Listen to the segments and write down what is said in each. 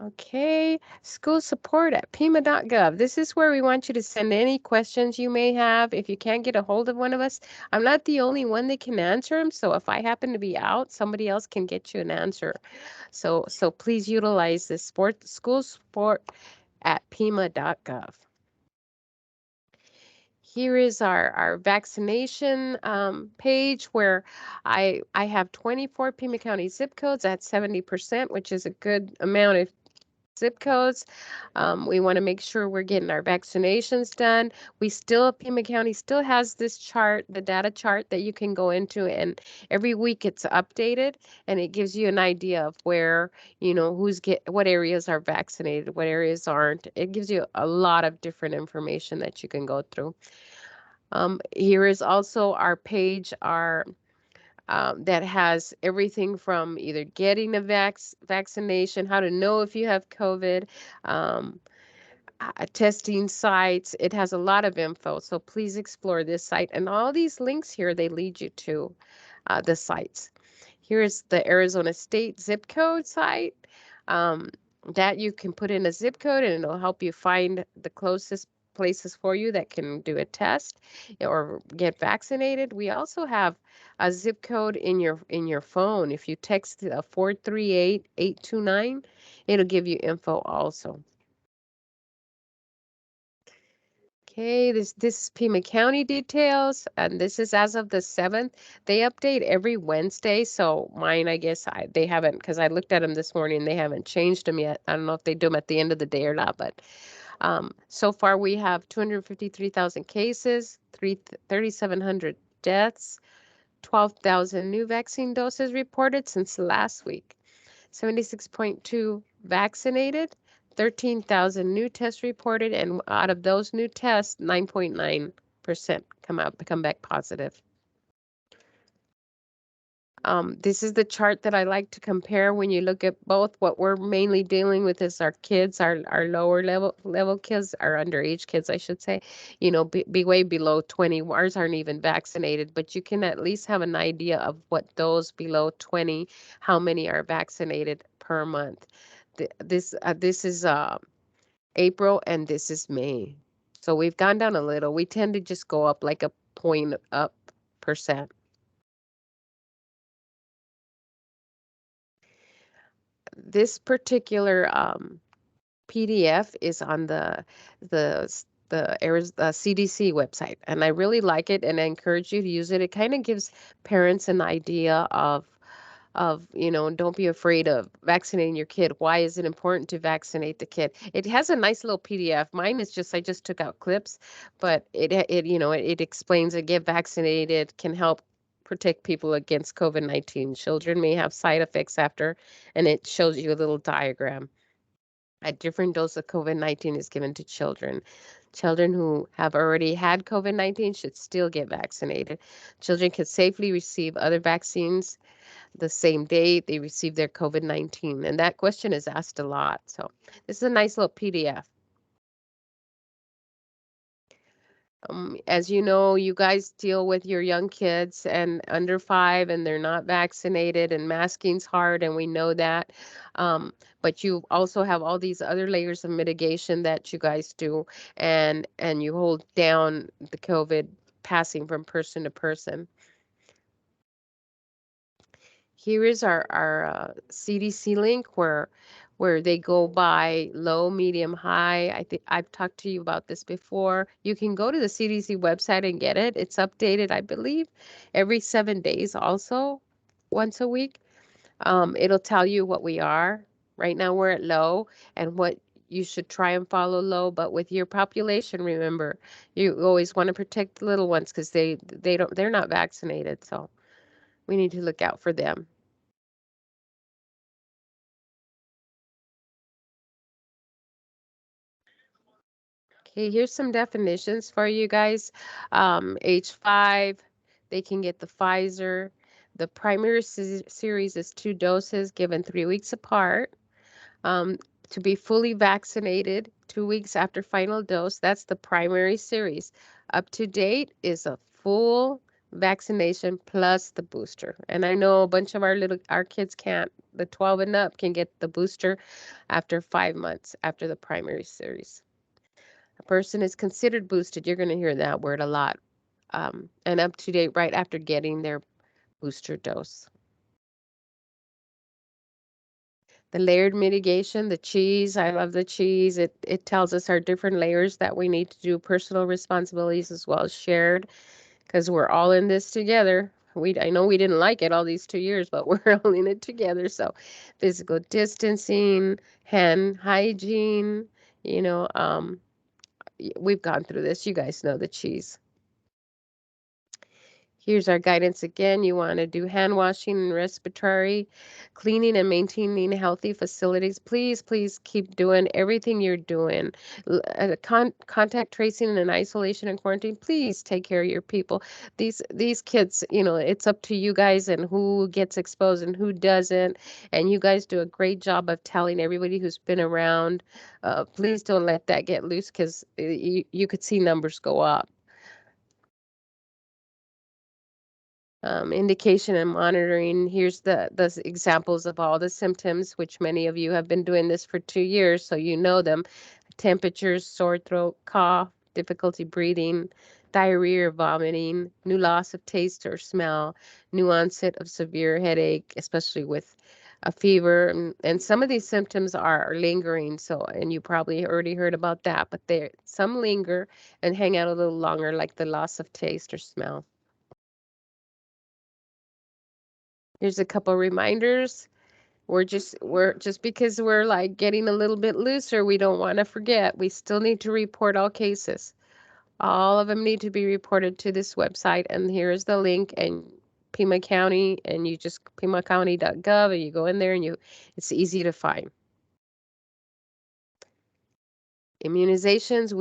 Okay, school support at pima.gov. This is where we want you to send any questions you may have. If you can't get a hold of one of us, I'm not the only one that can answer them. So if I happen to be out, somebody else can get you an answer. So please utilize this school support at pima.gov. Here is our vaccination page where I have 24 Pima County zip codes at 70%, which is a good amount of zip codes. We want to make sure we're getting our vaccinations done. Pima County still has this chart, the data chart that you can go into, and every week it's updated and it gives you an idea of where, what areas are vaccinated, what areas aren't. It gives you a lot of different information that you can go through. Here is also our page, that has everything from either getting a vaccination, how to know if you have COVID, um, testing sites. It has a lot of info, so please explore this site. And all these links here, they lead you to the sites. Here's the Arizona State zip code site. Um, that you can put in a zip code and it'll help you find the closest places for you that can do a test or get vaccinated. We also have a zip code in your phone. If you text 438-829, it'll give you info also. Okay, this is Pima County details, and this is as of the 7th. They update every Wednesday, so mine, I guess, they haven't, because I looked at them this morning, they haven't changed them yet. I don't know if they do them at the end of the day or not, but so far we have 253,000 cases, 3,700 deaths, 12,000 new vaccine doses reported since last week, 76.2 vaccinated, 13,000 new tests reported, and out of those new tests, 9.9% come back positive. This is the chart that I like to compare when you look at both. What we're mainly dealing with is our kids, our lower level kids, our underage kids, I should say, be way below 20. Ours aren't even vaccinated, but you can at least have an idea of what those below 20, how many are vaccinated per month. This is April and this is May. So we've gone down a little. We tend to just go up like a point up percent. This particular PDF is on the CDC website, and I really like it, and I encourage you to use it. It kind of gives parents an idea of don't be afraid of vaccinating your kid. Why is it important to vaccinate the kid? It has a nice little PDF. Mine is just I just took out clips, but it explains that get vaccinated can help protect people against COVID-19. Children may have side effects after, and it shows you a little diagram. A different dose of COVID-19 is given to children. Children who have already had COVID-19 should still get vaccinated. Children can safely receive other vaccines the same day they receive their COVID-19. And that question is asked a lot. So this is a nice little PDF. As you know, you guys deal with your young kids and under 5, and they're not vaccinated, and masking's hard, and we know that. But you also have all these other layers of mitigation that you guys do, and you hold down the COVID passing from person to person. Here is our CDC link where they go by low, medium, high. I think I've talked to you about this before. You can go to the CDC website and get it. It's updated, I believe, every 7 days also, once a week. It'll tell you what we are. Right now we're at low and what you should try and follow low, but with your population, remember, you always want to protect the little ones because they're not vaccinated, so we need to look out for them. Okay, here's some definitions for you guys. Age 5, they can get the Pfizer. The primary series is 2 doses given 3 weeks apart. To be fully vaccinated 2 weeks after final dose, that's the primary series. Up to date is a full vaccination plus the booster. And I know a bunch of our kids can't. The 12 and up can get the booster after 5 months after the primary series. A person is considered boosted. You're going to hear that word a lot. And up to date right after getting their booster dose. The layered mitigation, the cheese, I love the cheese. It tells us our different layers that we need to do personal responsibilities as well as shared, because we're all in this together. I know we didn't like it all these 2 years, but we're all in it together. So physical distancing, hand hygiene, you know, we've gone through this. You guys know the cheese. Here's our guidance again. You want to do hand washing and respiratory cleaning and maintaining healthy facilities. Please, please keep doing everything you're doing. Contact tracing and isolation and quarantine. Please take care of your people. These kids, it's up to you guys and who gets exposed and who doesn't. And you guys do a great job of telling everybody who's been around. Please don't let that get loose because you could see numbers go up. Indication and monitoring. Here's the examples of all the symptoms, which many of you have been doing this for 2 years, so you know them. Temperatures, sore throat, cough, difficulty breathing, diarrhea or vomiting, new loss of taste or smell, new onset of severe headache, especially with a fever. And some of these symptoms are lingering, and you probably already heard about that, but some linger and hang out a little longer, like the loss of taste or smell. Here's a couple reminders. We're just because we're like getting a little bit looser, we don't want to forget. We still need to report all cases. All of them need to be reported to this website, and here is the link, and Pima County, and you just pimacounty.gov, and you go in there, and it's easy to find. Immunizations,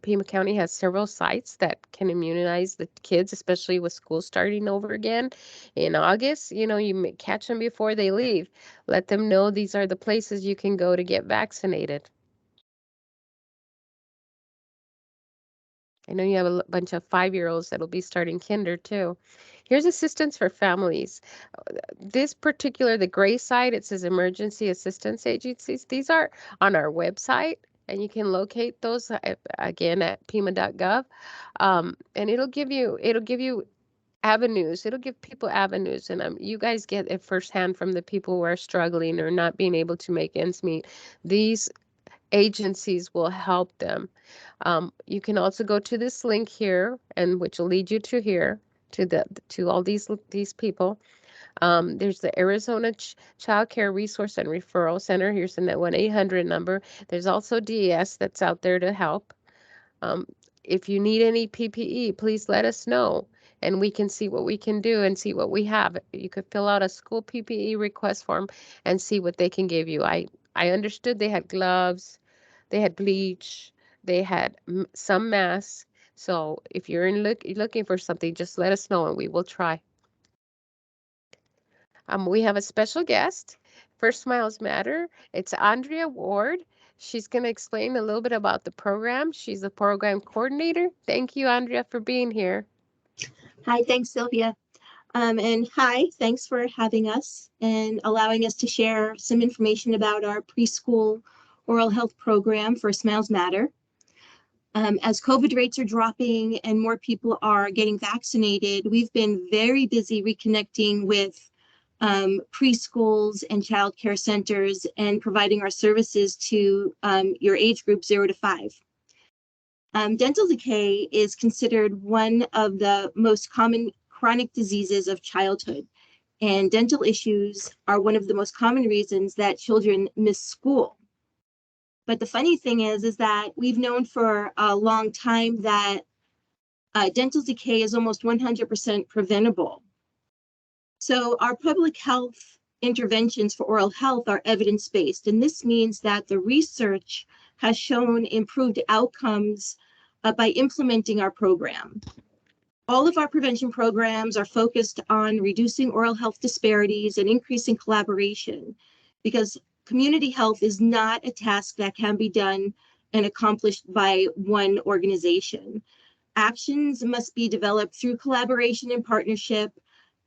Pima County has several sites that can immunize the kids, especially with school starting over again in August. You may catch them before they leave. Let them know these are the places you can go to get vaccinated. I know you have a bunch of 5-year-olds that'll be starting kinder too. Here's assistance for families. The gray side, it says emergency assistance agencies. These are on our website, and you can locate those again at pima.gov. And it'll give you avenues. It'll give people avenues, and you guys get it firsthand from the people who are struggling or not being able to make ends meet. These agencies will help them. You can also go to this link here, and which will lead you to here to all these people. There's the Arizona Child Care Resource and Referral Center. Here's the 1-800 number. There's also DES that's out there to help. If you need any PPE, please let us know, and we can see what we can do and see what we have. You could fill out a school PPE request form and see what they can give you. I understood they had gloves, they had bleach, they had some masks. So if you're looking for something, just let us know and we will try. We have a special guest. First Smiles Matter. It's Andrea Ward. She's going to explain a little bit about the program. She's the program coordinator. Thank you, Andrea, for being here. Hi, thanks, Sylvia. And hi, thanks for having us and allowing us to share some information about our preschool oral health program for Smiles Matter. As COVID rates are dropping and more people are getting vaccinated, we've been very busy reconnecting with preschools and child care centers and providing our services to your age group 0 to 5. Dental decay is considered one of the most common chronic diseases of childhood, and dental issues are one of the most common reasons that children miss school. But the funny thing is that we've known for a long time that dental decay is almost 100% preventable. So our public health interventions for oral health are evidence-based, and this means that the research has shown improved outcomes by implementing our program. All of our prevention programs are focused on reducing oral health disparities and increasing collaboration, because community health is not a task that can be done and accomplished by one organization. Actions must be developed through collaboration and partnership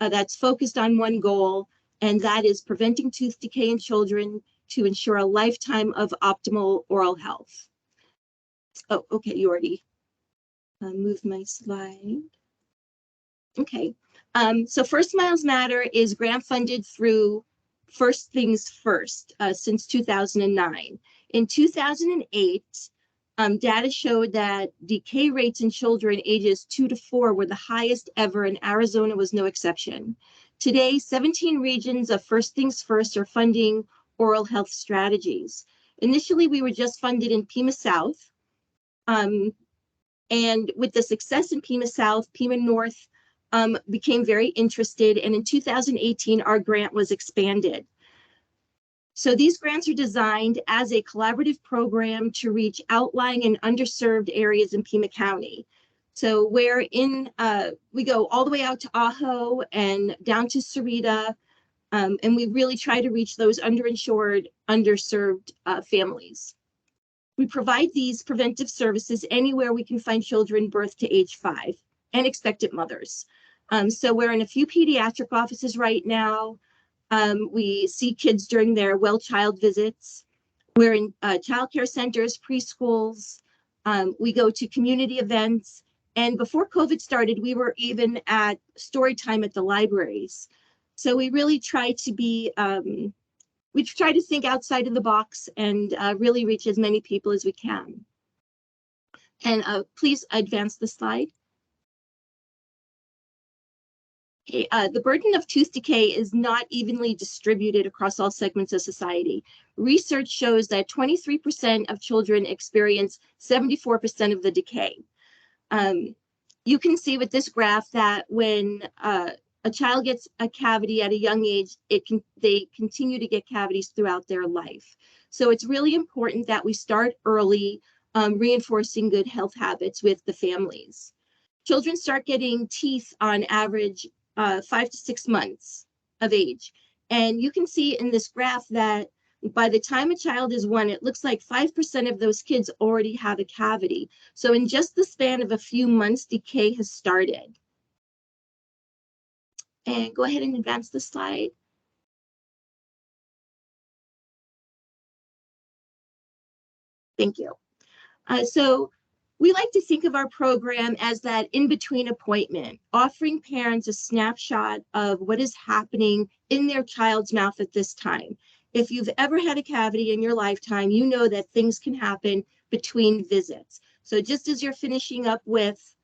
that's focused on one goal, and that is preventing tooth decay in children to ensure a lifetime of optimal oral health. Oh, okay, you already moved my slide. Okay, so First Smiles Matter is grant funded through First Things First since 2009. In 2008, data showed that decay rates in children ages 2 to 4 were the highest ever, and Arizona was no exception. Today, 17 regions of First Things First are funding oral health strategies. Initially, we were just funded in Pima South. And with the success in Pima South, Pima North became very interested. And in 2018, our grant was expanded. So these grants are designed as a collaborative program to reach outlying and underserved areas in Pima County. So we go all the way out to Ajo and down to Sarita, and we really try to reach those underinsured, underserved families. We provide these preventive services anywhere we can find children birth to age 5 and expectant mothers. So we're in a few pediatric offices right now. We see kids during their well child visits. We're in childcare centers, preschools. We go to community events. And before COVID started, we were even at story time at the libraries. So we really try to be we try to think outside of the box and really reach as many people as we can. And please advance the slide. Okay, the burden of tooth decay is not evenly distributed across all segments of society. Research shows that 23% of children experience 74% of the decay. You can see with this graph that when a child gets a cavity at a young age, they continue to get cavities throughout their life. So it's really important that we start early, reinforcing good health habits with the families. Children start getting teeth on average 5 to 6 months of age. And you can see in this graph that by the time a child is 1, it looks like 5% of those kids already have a cavity. So in just the span of a few months, decay has started. And go ahead and advance the slide. Thank you. So we like to think of our program as that in-between appointment, offering parents a snapshot of what is happening in their child's mouth at this time. If you've ever had a cavity in your lifetime, you know that things can happen between visits. So just as you're finishing up with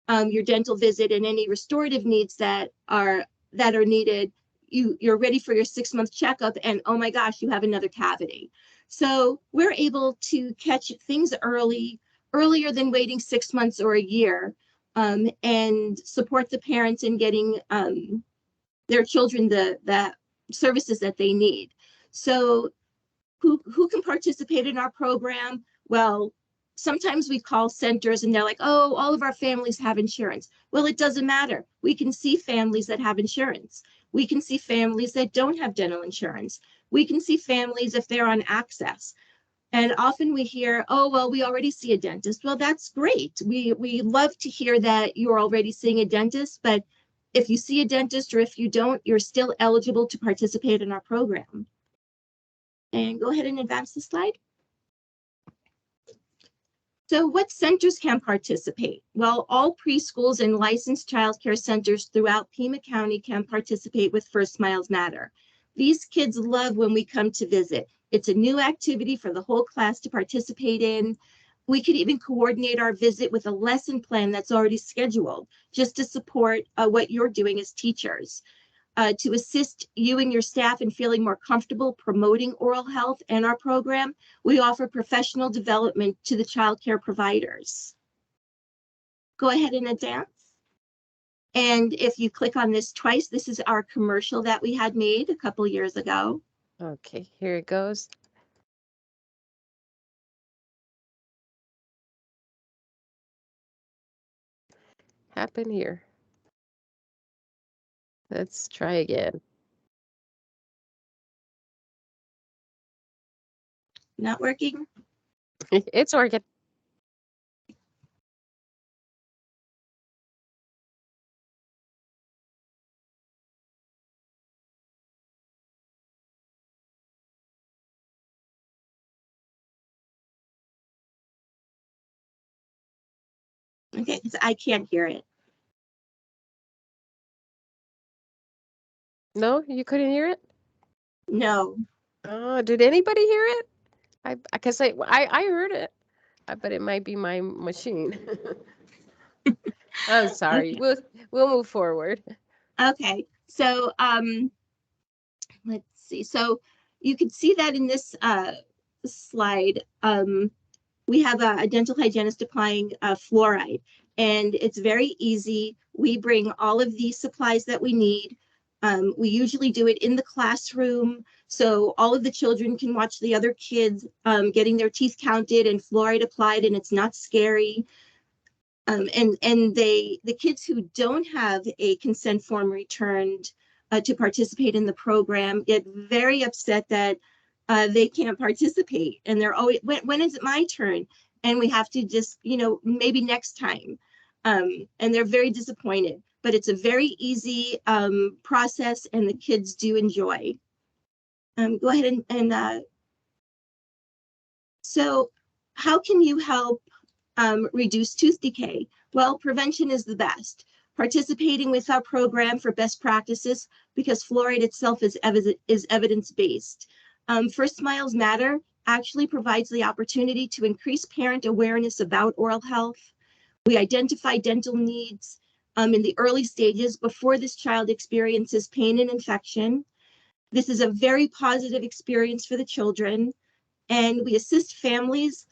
your dental visit and any restorative needs that are needed, you're ready for your 6-month checkup, and oh my gosh, you have another cavity. So we're able to catch things earlier than waiting 6 months or a year, and support the parents in getting their children the services that they need. So who can participate in our program? Well, sometimes we call centers and they're like, oh, all of our families have insurance. Well, it doesn't matter. We can see families that have insurance. We can see families that don't have dental insurance. We can see families if they're on access. And often we hear, oh, well, we already see a dentist. Well, that's great. We love to hear that you're already seeing a dentist, but if you see a dentist or if you don't, you're still eligible to participate in our program. And go ahead and advance the slide. So what centers can participate? Well, all preschools and licensed child care centers throughout Pima County can participate with First Smiles Matter. These kids love when we come to visit. It's a new activity for the whole class to participate in. We could even coordinate our visit with a lesson plan that's already scheduled, just to support what you're doing as teachers. To assist you and your staff in feeling more comfortable promoting oral health in our program, we offer professional development to the child care providers. Go ahead and advance. And if you click on this twice, this is our commercial that we had made a couple years ago. Okay, here it goes. Happen here. Let's try again. Not working? It's working. Okay, because I can't hear it. No, you couldn't hear it? No. Oh, did anybody hear it? I heard it, but it might be my machine. I'm sorry. Okay. We'll move forward. Okay. So let's see. So you can see that in this slide. We have a dental hygienist applying fluoride, and it's very easy. We bring all of these supplies that we need. We usually do it in the classroom, so all of the children can watch the other kids getting their teeth counted and fluoride applied, and it's not scary. And the kids who don't have a consent form returned to participate in the program get very upset that they can't participate, and they're always, when is it my turn? And we have to just, maybe next time. And they're very disappointed, but it's a very easy process, and the kids do enjoy. Go ahead and so how can you help reduce tooth decay? Well, prevention is the best. Participating with our program for best practices, because fluoride itself is evidence-based. First Smiles Matter actually provides the opportunity to increase parent awareness about oral health. We identify dental needs in the early stages before this child experiences pain and infection. This is a very positive experience for the children, and we assist families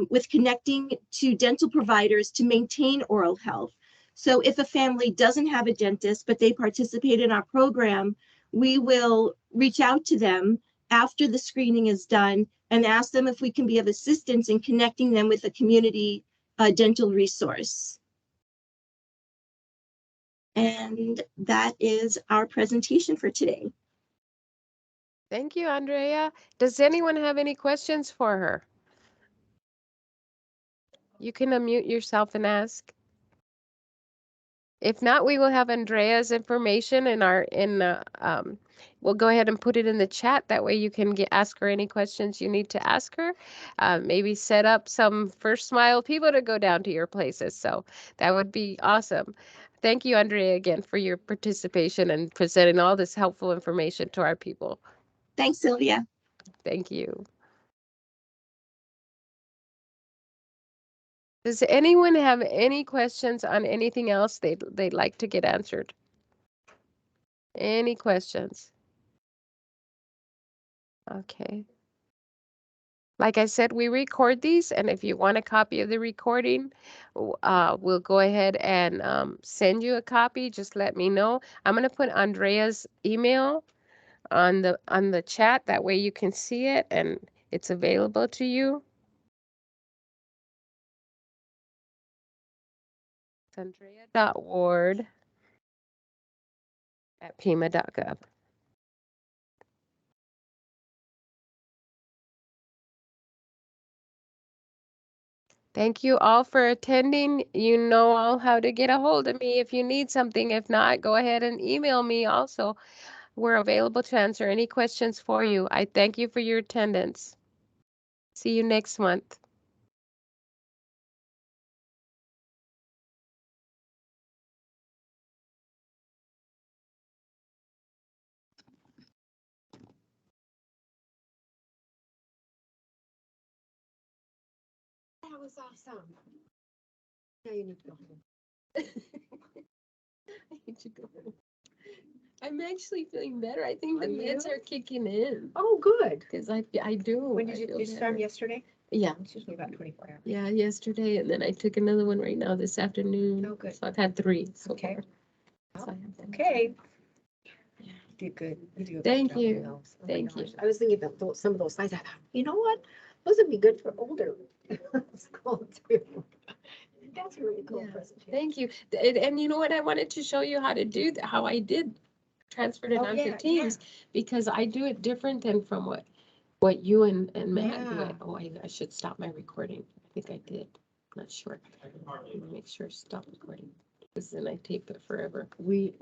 with connecting to dental providers to maintain oral health. So if a family doesn't have a dentist, but they participate in our program, we will reach out to them after the screening is done and ask them if we can be of assistance in connecting them with a community dental resource. And that is our presentation for today. Thank you, Andrea. Does anyone have any questions for her? You can unmute yourself and ask. If not, we will have Andrea's information we'll go ahead and put it in the chat. That way you can ask her any questions you need to ask her. Maybe set up some First Smile people to go down to your places. So that would be awesome. Thank you, Andrea, again for your participation and presenting all this helpful information to our people. Thanks, Sylvia. Thank you. Does anyone have any questions on anything else they'd like to get answered? Any questions? Okay. Like I said, we record these, and if you want a copy of the recording, we'll go ahead and send you a copy. Just let me know. I'm gonna put Andrea's email on the chat. That way you can see it and it's available to you. It's andrea.ward@pima.gov. Thank you all for attending. You know all how to get a hold of me if you need something. If not, go ahead and email me also. We're available to answer any questions for you. I thank you for your attendance. See you next month. That was awesome. Now you need to go home. I need to go home. I'm actually feeling better. I think the Are meds you? are kicking in. Oh, good. Because I do. When did I you, feel did you start better. yesterday? Yeah. It's usually about 24 hours. Yeah, yesterday, and then I took another one right now this afternoon. Oh, good. So I've had 3 so Okay. far. Oh, So I have okay. Yeah. You did good. You do a good Thank job on you. those. Oh my Thank you. gosh. I was thinking about some of those slides. I thought, you know what? Those would be good for older school too. That's a really cool Yeah. presentation. Thank you. And you know what? I wanted to show you how to do that, how I did transferred it Oh, onto yeah, Teams because I do it different than from what you and Matt do Yeah. it. Oh, I should stop my recording. I think I did. Not sure. Make sure stop recording because then I tape it forever. We